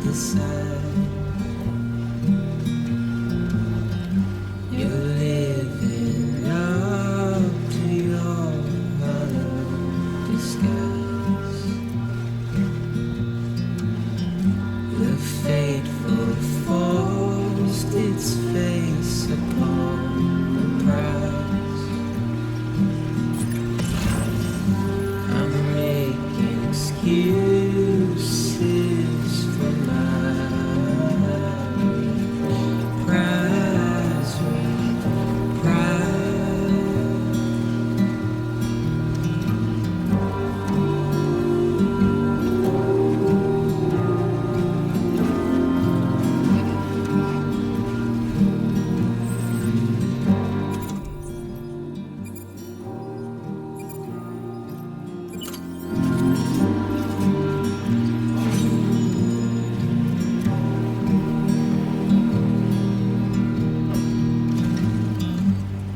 decide. You're living up to your hollow disguise. The fateful forced its face upon the prize. I'm making excuses for my prize pride.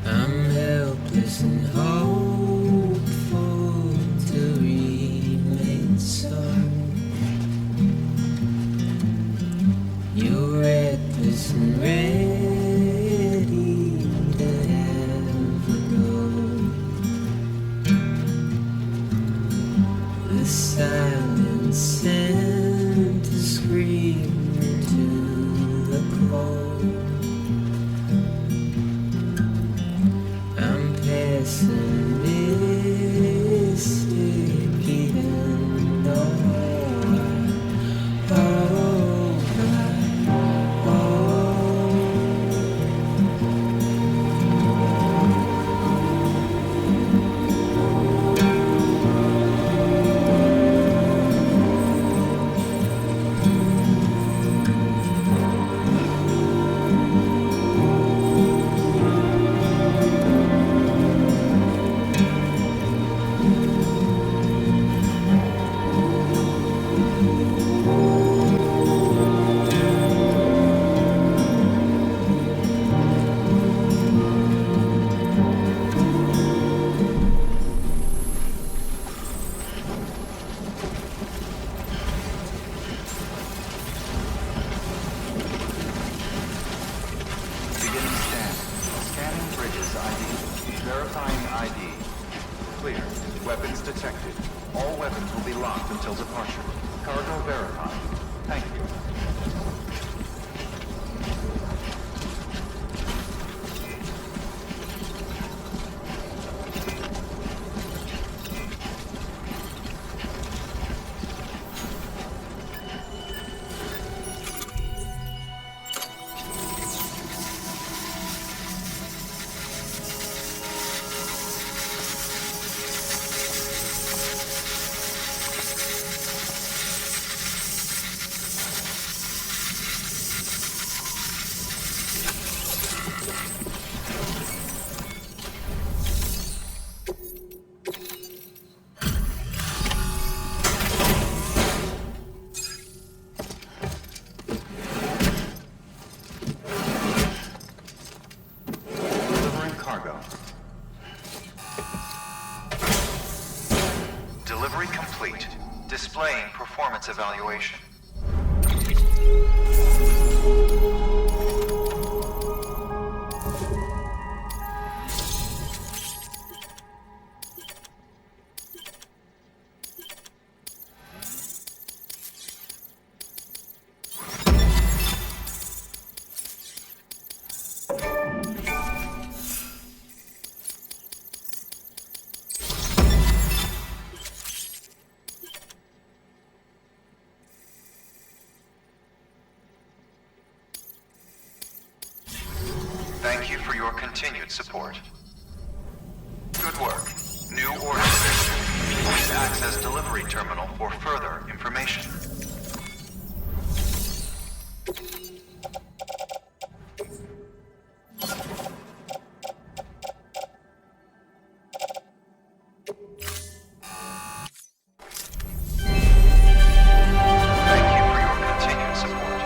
I'm helpless and hopeful to remain so. You're reckless and ready to ever go. The silence sent a scream into the cold. I'm pessimistic even though I Beginning scan. Scanning bridges ID. Verifying ID. Clear. Weapons detected. All weapons will be locked until departure. Cargo verified. Thank you. Delivering cargo. Delivery complete. Displaying performance evaluation. Thank you for your continued support. Good work. New order. Please access delivery terminal for further information. Thank you for your continued support.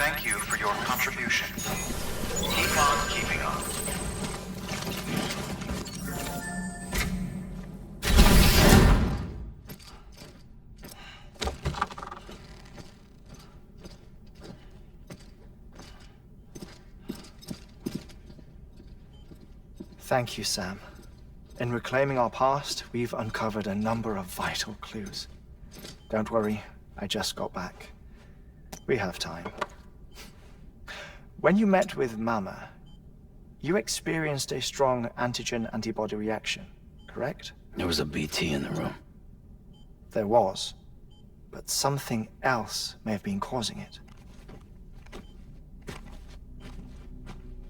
Thank you for your contribution. Keep on keeping on. Thank you, Sam. In reclaiming our past, we've uncovered a number of vital clues. Don't worry, I just got back. We have time. When you met with Mama, you experienced a strong antigen-antibody reaction, correct? There was a BT in the room. There was, but something else may have been causing it.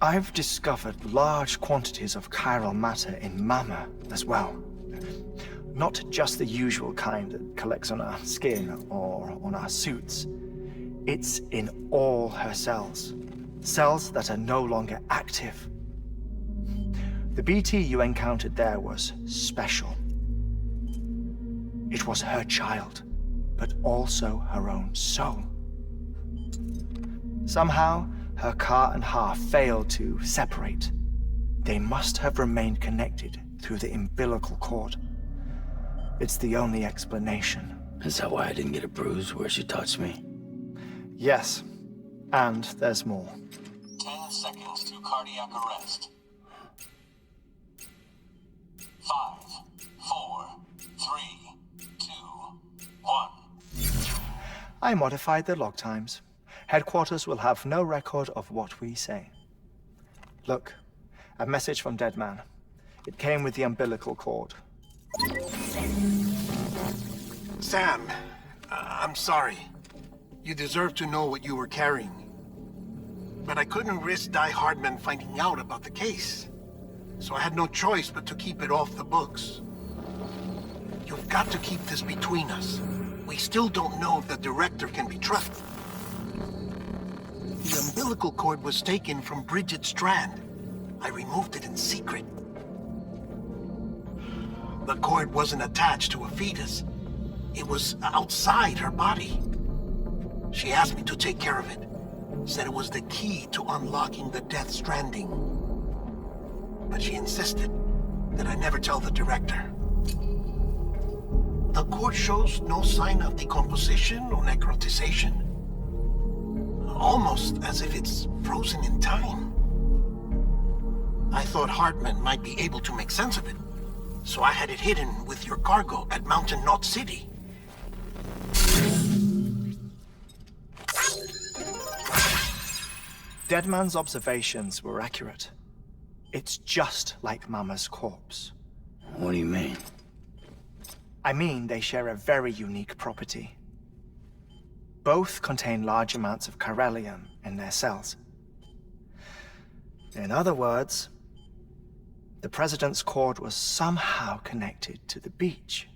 I've discovered large quantities of chiral matter in Mama as well. Not just the usual kind that collects on our skin or on our suits. It's in all her cells. Cells that are no longer active. The BT you encountered there was special. It was her child, but also her own soul. Somehow, her car and half failed to separate. They must have remained connected through the umbilical cord. It's the only explanation. Is that why I didn't get a bruise where she touched me? Yes, and there's more. 10 seconds to cardiac arrest. 5, 4, 3, 2, 1. I modified the log times. Headquarters will have no record of what we say. Look, a message from Dead Man. It came with the umbilical cord. Sam, I'm sorry. You deserve to know what you were carrying. But I couldn't risk Die Hardman finding out about the case. So I had no choice but to keep it off the books. You've got to keep this between us. We still don't know if the director can be trusted. The umbilical cord was taken from Bridget Strand. I removed it in secret. The cord wasn't attached to a fetus. It was outside her body. She asked me to take care of it. Said it was the key to unlocking the Death Stranding. But she insisted that I never tell the director. The cord shows no sign of decomposition or necrotization. Almost as if it's frozen in time. I thought Hartman might be able to make sense of it, so I had it hidden with your cargo at Mountain Knot City. Deadman's observations were accurate. It's just like Mama's corpse. What do you mean? I mean, they share a very unique property. Both contain large amounts of chiralium in their cells. In other words, the President's cord was somehow connected to the beach,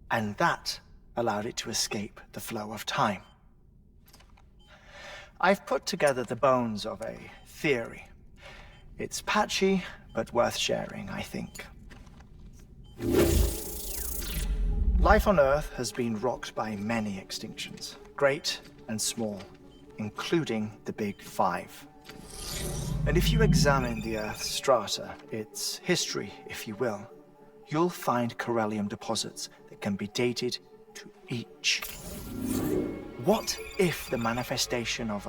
and that allowed it to escape the flow of time. I've put together the bones of a theory. It's patchy, but worth sharing, I think. Life on Earth has been rocked by many extinctions, great and small, including the Big Five. And if you examine the Earth's strata, its history, if you will, you'll find chiralium deposits that can be dated to each. What if the manifestation of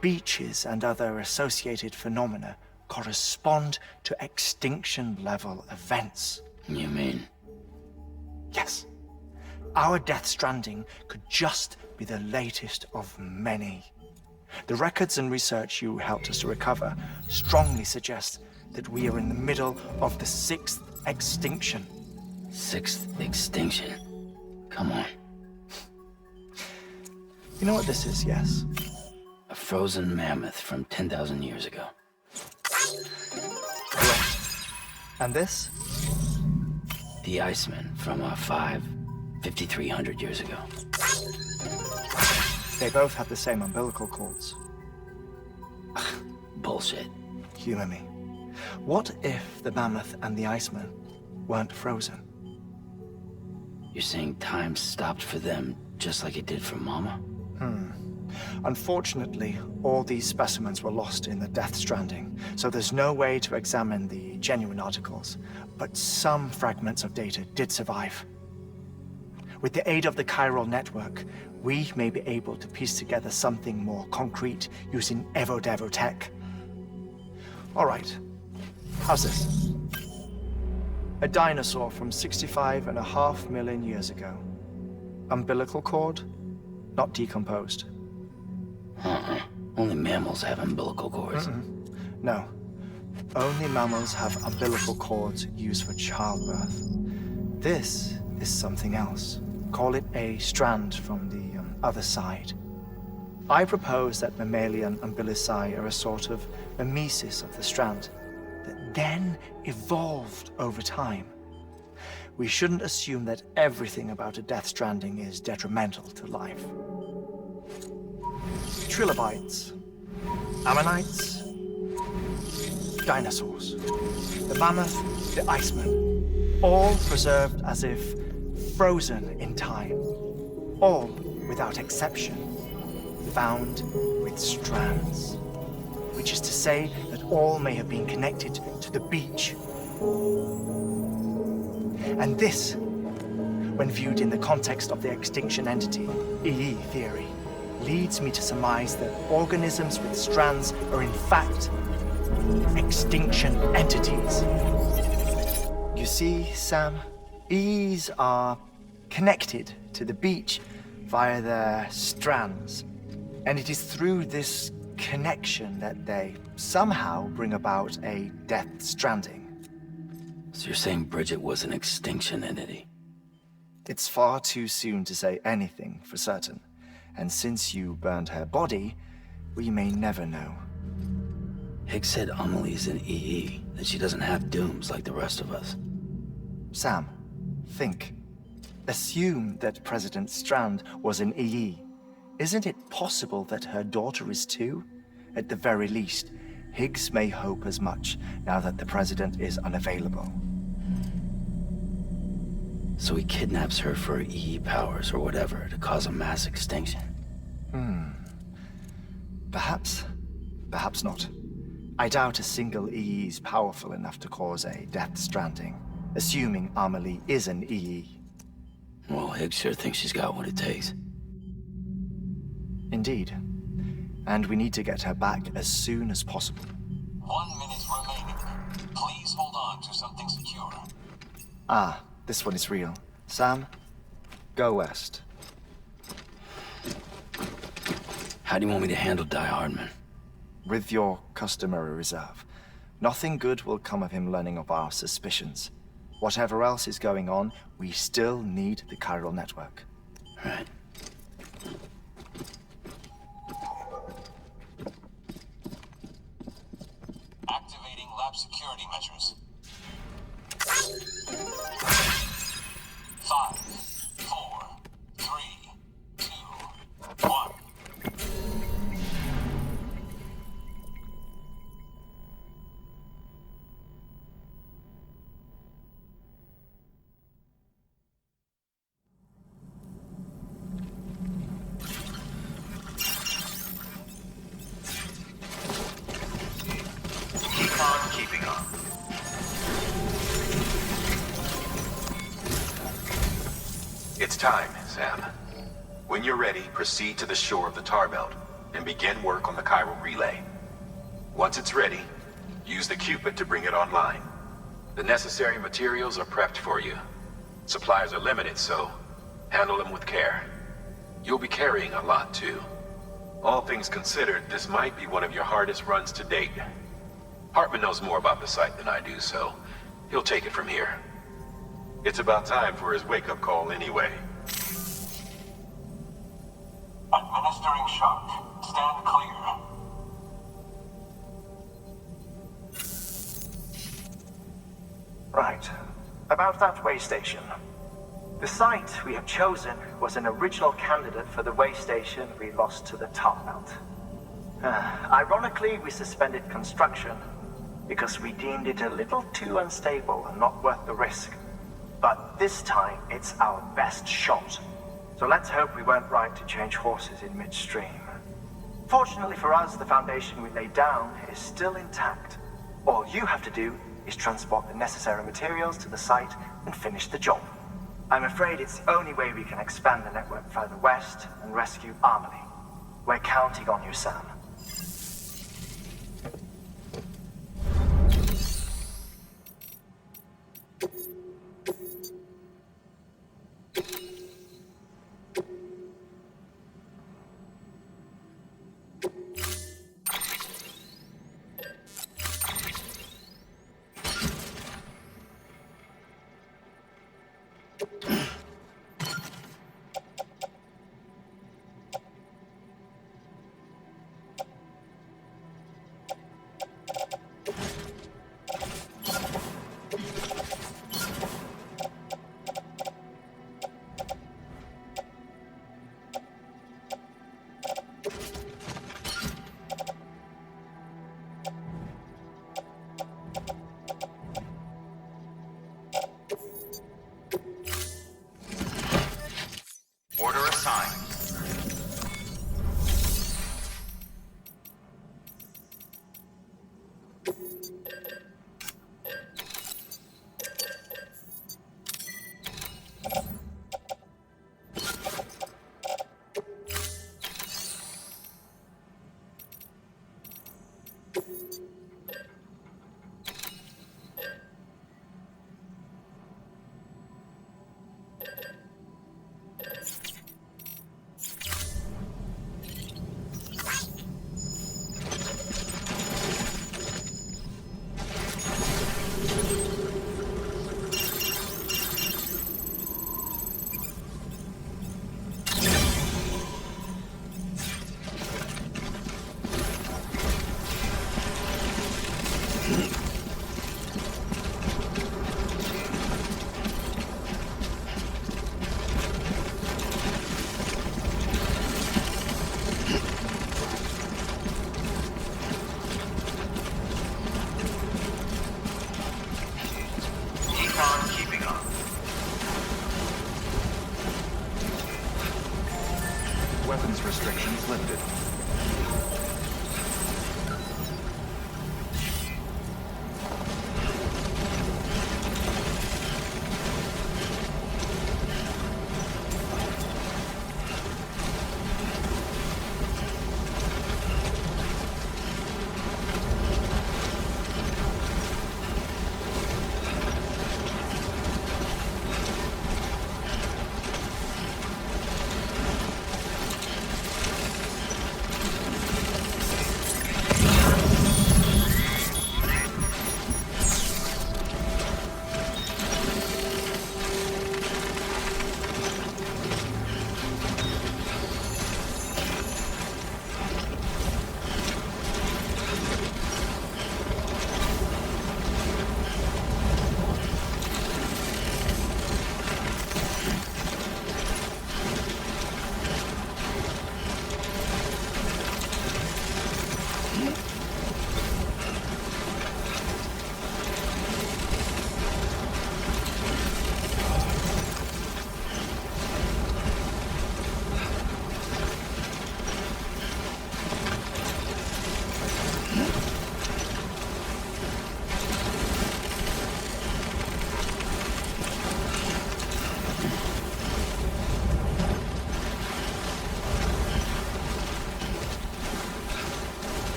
beaches and other associated phenomena correspond to extinction-level events? You mean? Yes. Our Death Stranding could just be the latest of many. The records and research you helped us to recover strongly suggest that we are in the middle of the 6th extinction. 6th extinction? Come on. You know what this is, yes? A frozen mammoth from 10,000 years ago. Correct. And this? The Iceman from 5,300 years ago. They both have the same umbilical cords. Bullshit. Humor me. What if the mammoth and the Iceman weren't frozen? You're saying time stopped for them just like it did for Mama? Unfortunately, all these specimens were lost in the Death Stranding, so there's no way to examine the genuine articles, but some fragments of data did survive. With the aid of the chiral network, we may be able to piece together something more concrete using Evo-Devo tech. All right, how's this? A dinosaur from 65.5 million years ago. Umbilical cord, not decomposed. Only mammals have umbilical cords. No. Only mammals have umbilical cords used for childbirth. This is something else. Call it a strand from the other side. I propose that mammalian umbilici are a sort of mimesis of the strand that then evolved over time. We shouldn't assume that everything about a Death Stranding is detrimental to life. Trilobites, ammonites, dinosaurs, the mammoth, the iceman, all preserved as if frozen in time, all without exception, found with strands, which is to say that all may have been connected to the beach. And this, when viewed in the context of the extinction entity, EE theory, leads me to surmise that organisms with strands are in fact extinction entities. You see, Sam, EEs are connected to the beach via their strands, and it is through this connection that they somehow bring about a Death Stranding. So you're saying Bridget was an extinction entity? It's far too soon to say anything for certain. And since you burned her body, we may never know. Higgs said Amelie's an EE, that she doesn't have dooms like the rest of us. Sam, think. Assume that President Strand was an EE. Isn't it possible that her daughter is too? At the very least, Higgs may hope as much now that the President is unavailable. So he kidnaps her for EE powers or whatever to cause a mass extinction. Perhaps. Perhaps not. I doubt a single EE is powerful enough to cause a Death Stranding, assuming Amelie is an EE. Well, Higgs sure thinks she's got what it takes. Indeed. And we need to get her back as soon as possible. 1 minute remaining. Please hold on to something secure. Ah, this one is real. Sam, go west. How do you want me to handle Die Hardman? With your customary reserve. Nothing good will come of him learning of our suspicions. Whatever else is going on, we still need the chiral network. Right. Activating lab security measures. 5, 4, 3, 2, 1. Keep on keeping on. It's time, Sam. When you're ready, proceed to the shore of the tar belt and begin work on the chiral relay. Once it's ready, use the Cupid to bring it online. The necessary materials are prepped for you. Supplies are limited, so handle them with care. You'll be carrying a lot, too. All things considered, this might be one of your hardest runs to date. Hartman knows more about the site than I do, so he'll take it from here. It's about time for his wake-up call anyway. Administering shock. Stand clear. Right. About that way station. The site we have chosen was an original candidate for the way station we lost to the tar belt. Ironically, we suspended construction because we deemed it a little too unstable and not worth the risk. But this time, it's our best shot. So let's hope we weren't right to change horses in midstream. Fortunately for us, the foundation we laid down is still intact. All you have to do is transport the necessary materials to the site and finish the job. I'm afraid it's the only way we can expand the network further west and rescue Amelie. We're counting on you, Sam.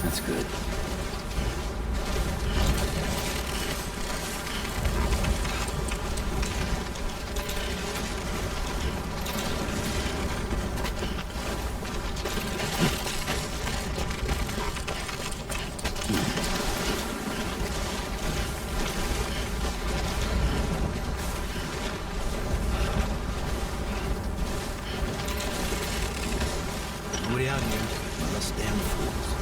That's good. Nobody out here. All us damn fools.